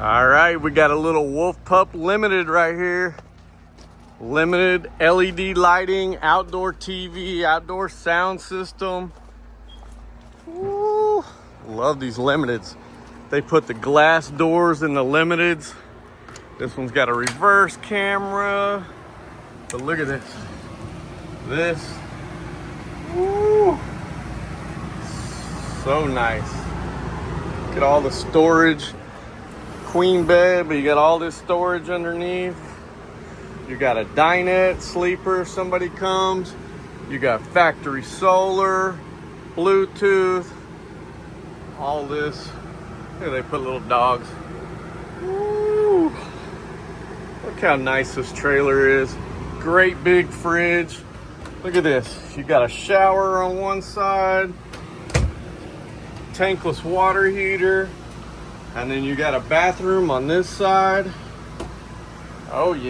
All right, we got a little Wolf Pup Limited right here. Limited LED lighting, outdoor TV, outdoor sound system. Woo, love these Limiteds. They put the glass doors in the Limiteds. This one's got a reverse camera. But look at this. Woo, so nice. Look at all the storage. Queen bed, but you got all this storage underneath. You got a dinette sleeper if somebody comes. You got factory solar, Bluetooth, all this. Here they put little dogs. Woo. Look how nice this trailer is. Great big fridge. Look at this. You got a shower on one side, tankless water heater. And then you got a bathroom on this side. Oh yeah.